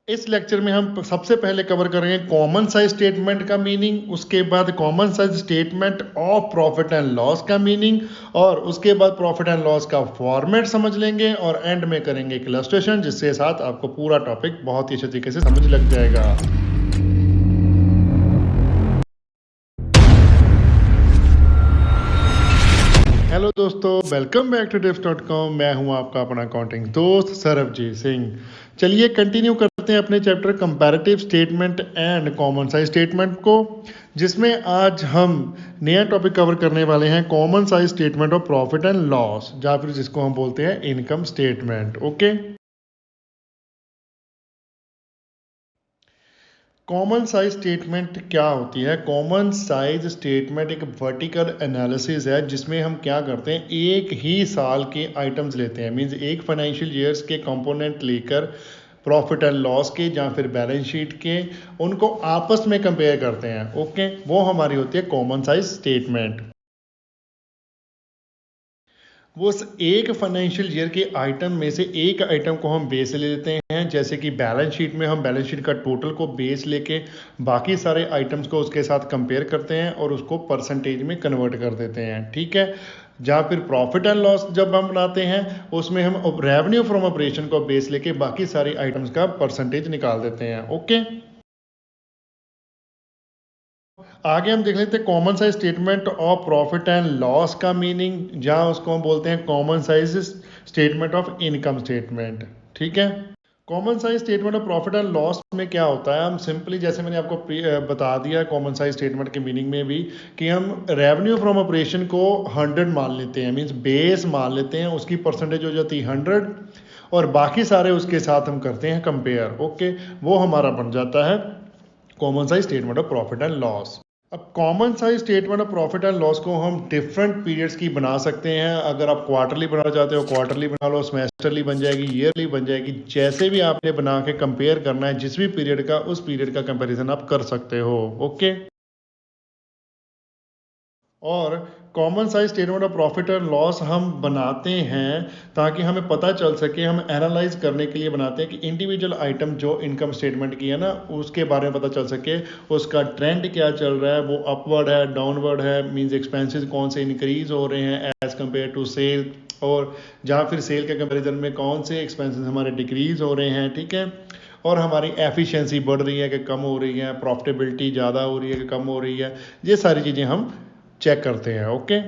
इस लेक्चर में हम सबसे पहले कवर करेंगे कॉमन साइज स्टेटमेंट का मीनिंग, उसके बाद common size statement of profit and loss का मीनिंग, और उसके बाद प्रॉफिट एंड लॉस का फॉर्मेट समझ लेंगे, और एंड में करेंगे एक इलस्ट्रेशन जिसके साथ आपको पूरा टॉपिक बहुत ही अच्छे तरीके से समझ लग जाएगा। हेलो दोस्तों, वेलकम बैक टू tips.com। मैं हूं आपका अपना अकाउंटिंग दोस्त सरबजीत सिंह। चलिए कंटिन्यू करते हैं अपने chapter comparative statement and common size statement को, जिसमें आज हम नया टॉपिक कवर करने वाले हैं common size statement of profit and loss, या फिर जिसको हम बोलते हैं income statement. Okay, common size statement क्या होती है? कॉमन साइज स्टेटमेंट एक वर्टिकल एनालिसिस है जिसमें हम क्या करते हैं, एक ही साल के आइटम्स लेते हैं, मींस एक फाइनेंशियल ईयर्स के कंपोनेंट लेकर प्रॉफिट एंड लॉस के या फिर बैलेंस शीट के उनको आपस में कंपेयर करते हैं। ओके, वो हमारी होती है कॉमन साइज स्टेटमेंट। वो उस एक फाइनेंशियल ईयर के आइटम में से एक आइटम को हम बेस ले लेते हैं, जैसे कि बैलेंस शीट में हम बैलेंस शीट का टोटल को बेस लेके बाकी सारे आइटम्स को उसके साथ कंपेयर करते हैं और उसको परसेंटेज में कन्वर्ट कर देते हैं। ठीक है, जहाँ फिर प्रॉफिट एंड लॉस जब हम बनाते हैं उसमें हम रेवेन्यू फ्रॉम ऑपरेशन को बेस लेके बाकी सारे आइटम्स का परसेंटेज निकाल देते हैं। ओके, आगे हम देख लेते हैं common size statement of profit and loss का मीनिंग, जहां उसको हम बोलते हैं common size statement of income statement. ठीक है, common size statement of profit and loss में क्या होता है, हम सिंपली जैसे मैंने आपको बता दिया कॉमन साइज स्टेटमेंट के मीनिंग में भी, कि हम रेवेन्यू फ्रॉम ऑपरेशन को 100 मान लेते हैं, मीन्स बेस मान लेते हैं, उसकी परसेंटेज हो जाती है 100 और बाकी सारे उसके साथ हम करते हैं कंपेयर। ओके, वो हमारा बन जाता है common size statement of profit and loss. अब common size statement of profit and loss को हम डिफरेंट पीरियड्स की बना सकते हैं। अगर आप क्वार्टरली बनाना चाहते हो क्वार्टरली बना लो, सेमेस्टरली बन जाएगी, ईयरली बन जाएगी, जैसे भी आपने बना के कंपेयर करना है जिस भी पीरियड का, उस पीरियड का कंपैरिजन आप कर सकते हो। ओके, और common size statement of profit and loss हम बनाते हैं ताकि हमें पता चल सके, हम एनालाइज करने के लिए बनाते हैं कि इंडिविजुअल आइटम जो इनकम स्टेटमेंट की है ना, उसके बारे में पता चल सके उसका ट्रेंड क्या चल रहा है, वो अपवर्ड है डाउनवर्ड है, मींस एक्सपेंसेस कौन से इंक्रीज हो रहे हैं एज कंपेयर टू सेल, और जहाँ फिर सेल के कंपेरिजन में कौन से एक्सपेंसेस हमारे डिक्रीज हो रहे हैं। ठीक है, और हमारी एफिशिएंसी बढ़ रही है कि कम हो रही है, प्रॉफिटेबिलिटी ज़्यादा हो रही है कि कम हो रही है, ये सारी चीज़ें हम चेक करते हैं। ओके,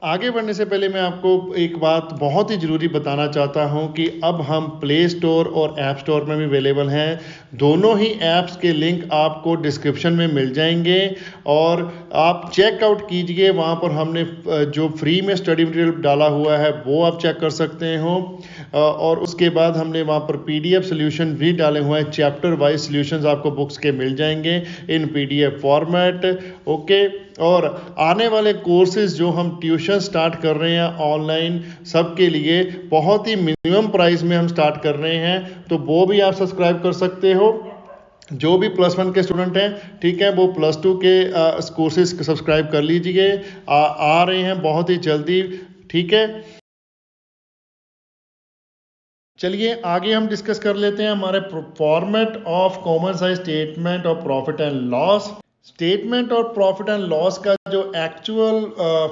आगे बढ़ने से पहले मैं आपको एक बात बहुत ही ज़रूरी बताना चाहता हूं कि अब हम प्ले स्टोर और ऐप स्टोर में भी अवेलेबल हैं। दोनों ही ऐप्स के लिंक आपको डिस्क्रिप्शन में मिल जाएंगे और आप चेकआउट कीजिए, वहां पर हमने जो फ्री में स्टडी मटेरियल डाला हुआ है वो आप चेक कर सकते हो, और उसके बाद हमने वहां पर पीडीएफ सोल्यूशन भी डाले हुए हैं, चैप्टर वाइज सोल्यूशंस आपको बुक्स के मिल जाएंगे इन पीडीएफ फॉर्मेट। ओके, और आने वाले कोर्सेज जो हम ट्यूशन स्टार्ट कर रहे हैं ऑनलाइन, सबके लिए बहुत ही मिनिमम प्राइस में हम स्टार्ट कर रहे हैं, तो वो भी आप सब्सक्राइब कर सकते हो। जो भी +1 के स्टूडेंट हैं, ठीक है, वो +2 के कोर्सेज सब्सक्राइब कर लीजिए, आ रहे हैं बहुत ही जल्दी। ठीक है, चलिए आगे हम डिस्कस कर लेते हैं हमारे format of common size statement of profit and loss. Statement और प्रॉफिट एंड लॉस का जो एक्चुअल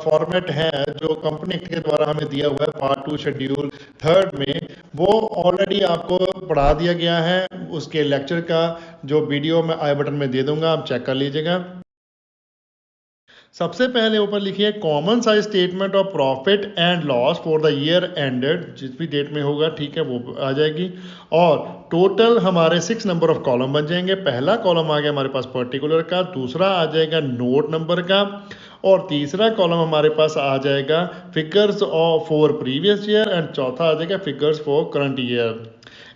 फॉर्मेट है, जो कंपनी एक्ट के द्वारा हमें दिया हुआ है पार्ट 2 शेड्यूल 3 में, वो ऑलरेडी आपको पढ़ा दिया गया है। उसके लेक्चर का जो वीडियो मैं आई बटन में दे दूंगा, आप चेक कर लीजिएगा। सबसे पहले ऊपर लिखिए common size statement of profit and loss for the year ended, जिस भी डेट में होगा, ठीक है, वो आ जाएगी। और टोटल हमारे 6 नंबर ऑफ कॉलम बन जाएंगे। पहला कॉलम आ गया हमारे पास पर्टिकुलर का, दूसरा आ जाएगा नोट नंबर का, और तीसरा कॉलम हमारे पास आ जाएगा figures for previous year, and चौथा आ जाएगा फिगर्स फॉर करंट ईयर।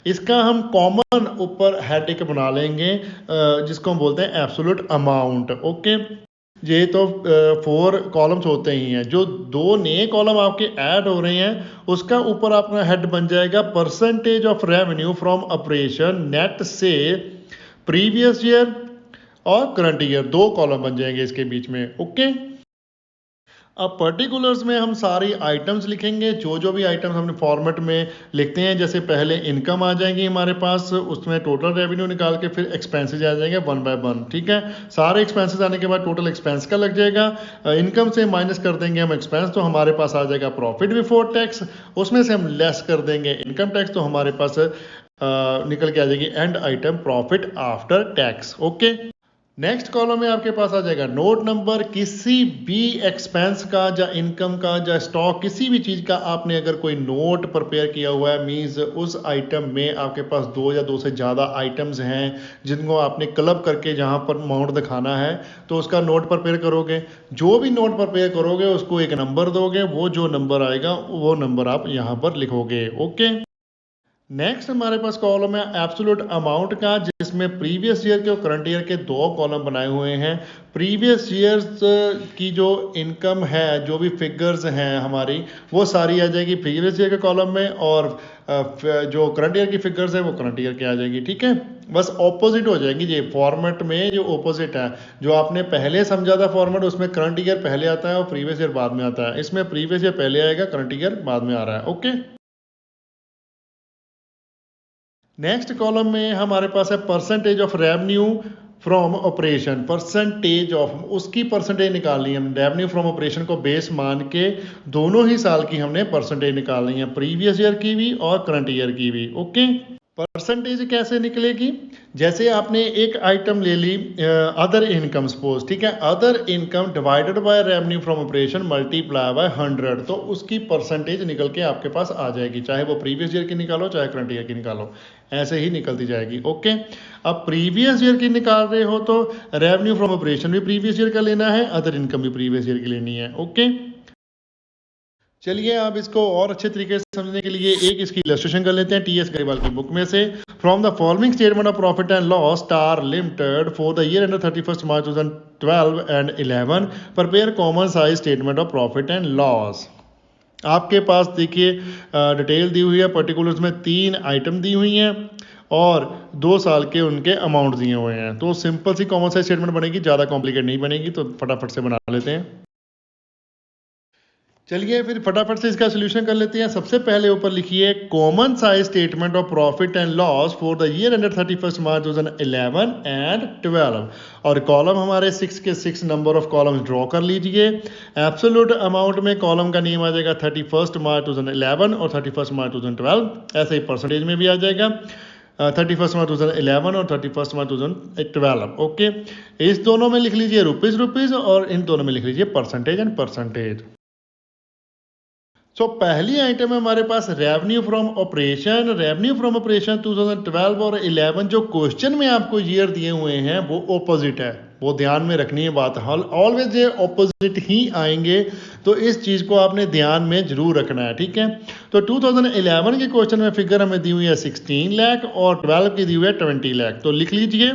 इसका हम कॉमन ऊपर हेडिंग बना लेंगे, जिसको हम बोलते हैं एब्सोल्यूट अमाउंट। ओके, ये तो 4 कॉलम्स होते ही हैं। जो 2 नए कॉलम आपके ऐड हो रहे हैं, उसका ऊपर आपका हेड बन जाएगा percentage of revenue from operation net से प्रीवियस ईयर और करंट ईयर, 2 कॉलम बन जाएंगे इसके बीच में। ओके, अब पर्टिकुलर्स में हम सारी आइटम्स लिखेंगे, जो जो भी आइटम्स हमने फॉर्मेट में लिखते हैं। जैसे पहले इनकम आ जाएगी हमारे पास, उसमें टोटल रेवेन्यू निकाल के फिर एक्सपेंसेस आ जाएंगे वन बाय वन। ठीक है, सारे एक्सपेंसेस आने के बाद टोटल एक्सपेंस का लग जाएगा, इनकम से माइनस कर देंगे हम एक्सपेंस, तो हमारे पास आ जाएगा प्रॉफिट बिफोर टैक्स। उसमें से हम लेस कर देंगे इनकम टैक्स, तो हमारे पास निकल के आ जाएगी and item profit after tax. Okay, next column में आपके पास आ जाएगा नोट नंबर। किसी भी एक्सपेंस का या इनकम का या स्टॉक किसी भी चीज़ का आपने अगर कोई नोट प्रिपेयर किया हुआ है, मींस उस आइटम में आपके पास दो या दो से ज़्यादा आइटम्स हैं जिनको आपने क्लब करके जहां पर अमाउंट दिखाना है, तो उसका नोट प्रिपेयर करोगे। जो भी नोट प्रिपेयर करोगे उसको एक नंबर दोगे, वो जो नंबर आएगा वो नंबर आप यहाँ पर लिखोगे। ओके, नेक्स्ट हमारे पास कॉलम है एब्सोल्यूट अमाउंट का, जिसमें प्रीवियस ईयर के और करंट ईयर के दो कॉलम बनाए हुए हैं। प्रीवियस ईयर्स की जो इनकम है, जो भी फिगर्स हैं हमारी, वो सारी आ जाएगी प्रीवियस ईयर के कॉलम में, और जो करंट ईयर की फिगर्स है वो करंट ईयर के आ जाएगी। ठीक है, बस ऑपोजिट हो जाएंगी ये फॉर्मेट में, जो ऑपोजिट है। जो आपने पहले समझा था फॉर्मेट, उसमें करंट ईयर पहले आता है और प्रीवियस ईयर बाद में आता है। इसमें प्रीवियस ईयर पहले आएगा, करंट ईयर बाद में आ रहा है। ओके, नेक्स्ट कॉलम में हमारे पास है percentage of revenue from operation. Percentage of, उसकी परसेंटेज निकालनी है। रेवेन्यू फ्रॉम ऑपरेशन को बेस मान के दोनों ही साल की हमने परसेंटेज निकालनी है, प्रीवियस ईयर की भी और करंट ईयर की भी। ओके, परसेंटेज कैसे निकलेगी? जैसे आपने एक आइटम ले ली अदर इनकम, सपोज, ठीक है, other income divided by revenue from operation multiply by 100, तो उसकी परसेंटेज निकल के आपके पास आ जाएगी, चाहे वो प्रीवियस ईयर की निकालो चाहे करंट ईयर की निकालो, ऐसे ही निकलती जाएगी। ओके, अब प्रीवियस ईयर की निकाल रहे हो तो रेवेन्यू फ्रॉम ऑपरेशन भी प्रीवियस ईयर का लेना है, अदर इनकम भी प्रीवियस ईयर की लेनी है। ओके, चलिए आप इसको और अच्छे तरीके से समझने के लिए एक इसकी इलस्ट्रेशन कर लेते हैं टीएस गरीवाल की बुक में से। From the following statement of profit and loss star limited for the year ended 31 March 2012 and 11 prepare common size statement of profit and loss. आपके पास देखिए डिटेल दी हुई है, पर्टिकुलर्स में 3 आइटम दी हुई हैं और 2 साल के उनके अमाउंट दिए हुए हैं। तो सिंपल सी कॉमन साइज स्टेटमेंट बनेगी, ज़्यादा कॉम्प्लिकेट नहीं बनेगी, तो फटाफट से बना लेते हैं। चलिए फिर फटाफट से इसका सोल्यूशन कर लेते हैं। सबसे पहले ऊपर लिखिए common size statement of profit and loss for the year ended 31 March 2011 and 12, और कॉलम हमारे 6 के 6 नंबर ऑफ कॉलम्स ड्रॉ कर लीजिए। एब्सोल्यूट अमाउंट में कॉलम का नेम आ जाएगा 31 मार्च 2011 और 31 मार्च 2012, ऐसे ही परसेंटेज में भी आ जाएगा 31 मार्च 2011 और 31 मार्च 2012। ओके, इस दोनों में लिख लीजिए रुपीज़ और इन दोनों में लिख लीजिए परसेंटेज एंड परसेंटेज। सो पहली आइटम है हमारे पास revenue from operation. Revenue from operation 2012 और 11 जो क्वेश्चन में आपको ईयर दिए हुए हैं वो ऑपोजिट है, वो ध्यान में रखनी है बात। ऑलवेज ये ऑपोजिट ही आएंगे, तो इस चीज़ को आपने ध्यान में जरूर रखना है। ठीक है, तो 2011 के क्वेश्चन में फिगर हमें दी हुई है 16 लाख और 12 की दी हुई है 20 लाख, तो लिख लीजिए।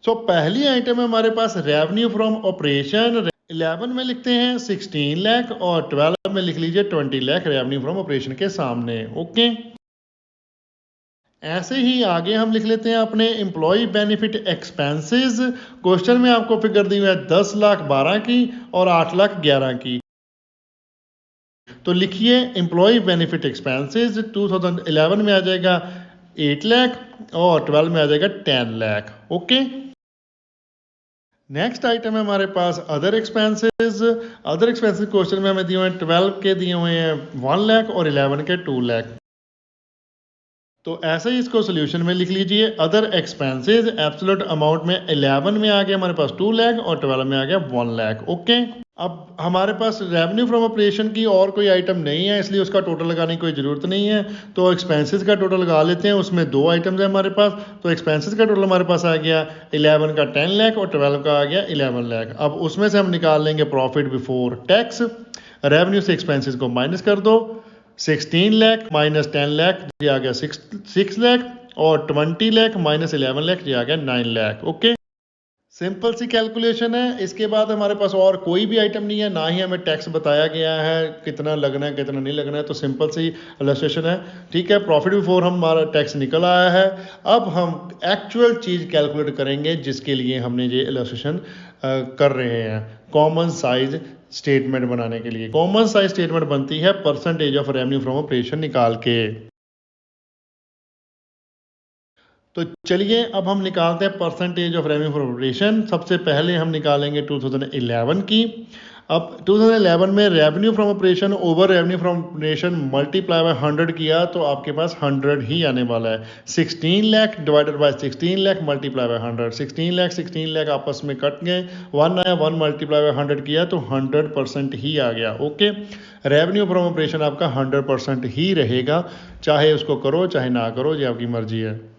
सो पहली आइटम है हमारे पास रेवेन्यू फ्रॉम ऑपरेशन। 11 में लिखते हैं 16 लाख और 12 में लिख लीजिए 20 लाख रेवेन्यू फ्रॉम ऑपरेशन के सामने। ओके, ऐसे ही आगे हम लिख लेते हैं अपने एम्प्लॉय बेनिफिट एक्सपेंसेस। क्वेश्चन में आपको फिगर दी हुई है 10 लाख 12 की और 8 लाख 11 की, तो लिखिए एम्प्लॉय बेनिफिट एक्सपेंसेस 2011 में आ जाएगा 8 लाख और 12 में आ जाएगा 10 लाख। ओके, नेक्स्ट आइटम है हमारे पास other expenses. Other expenses question में हमें दिए हुए हैं 12 के दिए हुए हैं 1 लाख और 11 के 2 लाख, तो ऐसे ही इसको सोल्यूशन में लिख लीजिए। अदर एक्सपेंसेस एब्सोल्यूट अमाउंट में 11 में आ गया हमारे पास 2 लाख और 12 में आ गया 1 लाख। ओके, अब हमारे पास रेवेन्यू फ्रॉम ऑपरेशन की और कोई आइटम नहीं है, इसलिए उसका टोटल लगाने की कोई ज़रूरत नहीं है, तो एक्सपेंसेस का टोटल लगा लेते हैं। उसमें 2 आइटम्स है हमारे पास, तो एक्सपेंसेस का टोटल हमारे पास आ गया 11 का 10 लाख और 12 का आ गया 11 लाख। अब उसमें से हम निकाल लेंगे प्रॉफिट बिफोर टैक्स। रेवेन्यू से एक्सपेंसेस को माइनस कर दो, 16 लाख माइनस 10 लाख ये आ गया 6 लाख और 20 लाख माइनस 11 लाख ये आ गया 9 लाख। ओके, सिंपल सी कैलकुलेशन है। इसके बाद हमारे पास और कोई भी आइटम नहीं है, ना ही हमें टैक्स बताया गया है कितना लगना है कितना नहीं लगना है, तो सिंपल सी इलस्ट्रेशन है। ठीक है, प्रॉफिट बिफोर हमारा टैक्स निकल आया है। अब हम एक्चुअल चीज़ कैलकुलेट करेंगे जिसके लिए हमने ये इलस्ट्रेशन कर रहे हैं कॉमन साइज स्टेटमेंट बनाने के लिए। कॉमन साइज स्टेटमेंट बनती है percentage of revenue from operation निकाल के। तो चलिए अब हम निकालते हैं percentage of revenue from operation. सबसे पहले हम निकालेंगे 2011 की। अब 2011 में revenue from operation over revenue from operation multiply by 100 किया तो आपके पास 100 ही आने वाला है। 16 lakh divided by 16 lakh multiply by 100। 16 lakh आपस में कट गए, 1 आया, 1 मल्टीप्लाई बाय 100 किया तो 100% ही आ गया। ओके, रेवेन्यू फ्रॉम ऑपरेशन आपका 100% ही रहेगा, चाहे उसको करो चाहे ना करो, ये आपकी मर्जी है।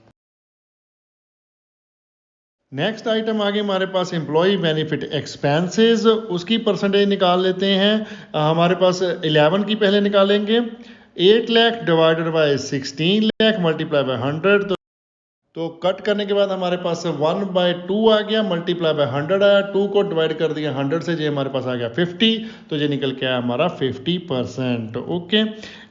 नेक्स्ट आइटम आगे हमारे पास एम्प्लॉय बेनिफिट एक्सपेंसेस, उसकी परसेंटेज निकाल लेते हैं। हमारे पास 11 की पहले निकालेंगे। 8 lakh divided by 16 lakh multiply by 100, तो कट करने के बाद हमारे पास 1/2 आ गया, मल्टीप्लाई बाय 100 आया, 2 को डिवाइड कर दिया 100 से, ये हमारे पास आ गया 50, तो ये निकल के आया हमारा 50%। ओके,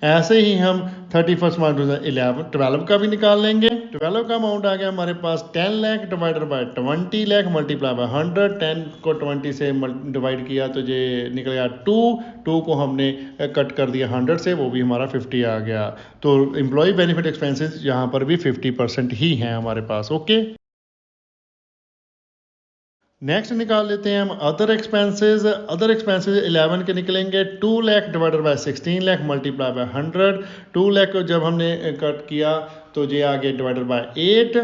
ऐसे ही हम 31 मार्च 2012 का भी निकाल लेंगे। 12 का अमाउंट आ गया हमारे पास 10 lakh divided by 20 lakh multiply by 100। 10 को 20 से डिवाइड किया तो ये निकल गया 2 को हमने कट कर दिया 100 से, वो भी हमारा 50 आ गया। तो एम्प्लॉय बेनिफिट एक्सपेंसेस यहाँ पर भी 50% ही हैं हमारे पास। ओके, नेक्स्ट निकाल लेते हैं हम अदर एक्सपेंसेस। अदर एक्सपेंसेस 11 के निकलेंगे। 2 lakh divided by 16 lakh multiply by 100। 2 lakh को जब हमने कट किया तो ये आ गया डिवाइडेड बाय 8।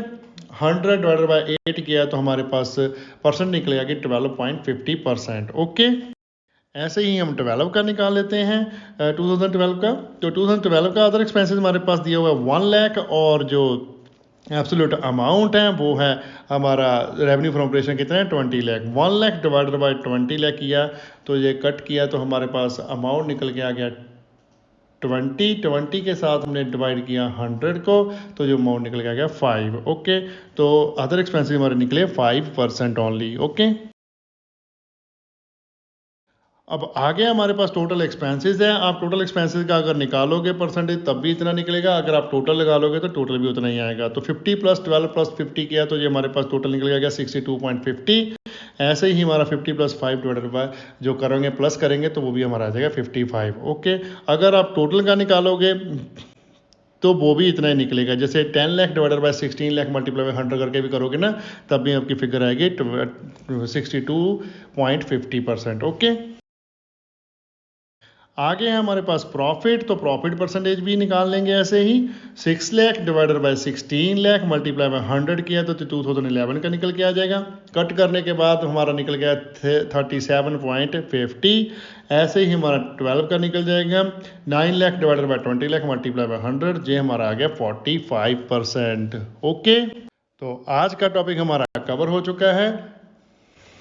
100 डिवाइडेड बाय 8 किया तो हमारे पास परसेंट निकलेगा कि 12.50%। ओके, ऐसे ही हम 12 का निकाल लेते हैं 2012 का। तो 2012 का अदर एक्सपेंसेस हमारे पास दिया हुआ है 1 लाख, और जो एब्सोल्यूट अमाउंट है वो है हमारा रेवेन्यू फ्रॉम ऑपरेशन कितना है 20 लाख। 1 लाख डिवाइडेड बाय 20 लाख किया तो ये कट किया तो हमारे पास अमाउंट निकल के आ गया 20 के साथ हमने डिवाइड किया 100 को तो जो अमाउंट निकल के आ गया 5। ओके, तो अदर एक्सपेंसेस हमारे निकले 5% ओनली। ओके, अब आगे हमारे पास टोटल एक्सपेंसेस है। आप टोटल एक्सपेंसेस का अगर निकालोगे परसेंटेज तब भी इतना निकलेगा, अगर आप टोटल लगा लोगे तो टोटल भी उतना ही आएगा। तो 50 + 12 + 50 किया तो ये हमारे पास टोटल निकल गया 62.50। ऐसे ही हमारा 50 + 5 डिवाइडेड बाय जो करेंगे प्लस करेंगे तो वो भी हमारा आ जाएगा 55। ओके, अगर आप टोटल का निकालोगे तो वो भी इतना ही निकलेगा। जैसे 10 lakh divided by 16 lakh multiply by 100 करके भी करोगे ना, तब भी आपकी फिगर आएगी 62.50%। ओके, आगे है हमारे पास प्रॉफिट, तो प्रॉफिट परसेंटेज भी निकाल लेंगे ऐसे ही। 6 lakh divided by 16 lakh multiply by 100 किया तो 2011 का निकल के आ जाएगा। कट करने के बाद हमारा निकल गया 37.50। ऐसे ही हमारा 12 का निकल जाएगा। 9 lakh divided by 20 lakh multiply by 100, ये हमारा आ गया 45%। ओके, तो आज का टॉपिक हमारा कवर हो चुका है।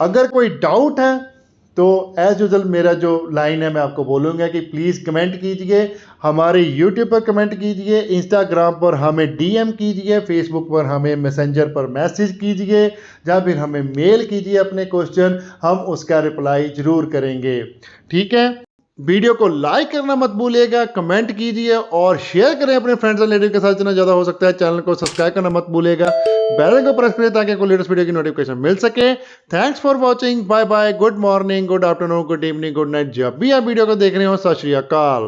अगर कोई डाउट है तो एज यूजल मेरा जो लाइन है मैं आपको बोलूँगा कि प्लीज़ कमेंट कीजिए, हमारे यूट्यूब पर कमेंट कीजिए, इंस्टाग्राम पर हमें डीएम कीजिए, फेसबुक पर हमें मैसेंजर पर मैसेज कीजिए, या फिर हमें मेल कीजिए अपने क्वेश्चन, हम उसका रिप्लाई ज़रूर करेंगे। ठीक है, वीडियो को लाइक करना मत भूलिएगा, कमेंट कीजिए और शेयर करें अपने फ्रेंड्स और रिलेटिव के साथ जितना ज़्यादा हो सकता है। चैनल को सब्सक्राइब करना मत भूलिएगा, बेल आइकन को प्रेस करें ताकि कोई लेटेस्ट वीडियो की नोटिफिकेशन मिल सके। Thanks for watching, bye bye, good morning, good afternoon, good evening, good night, जब भी आप वीडियो को देख रहे हो। सत श्री अकाल।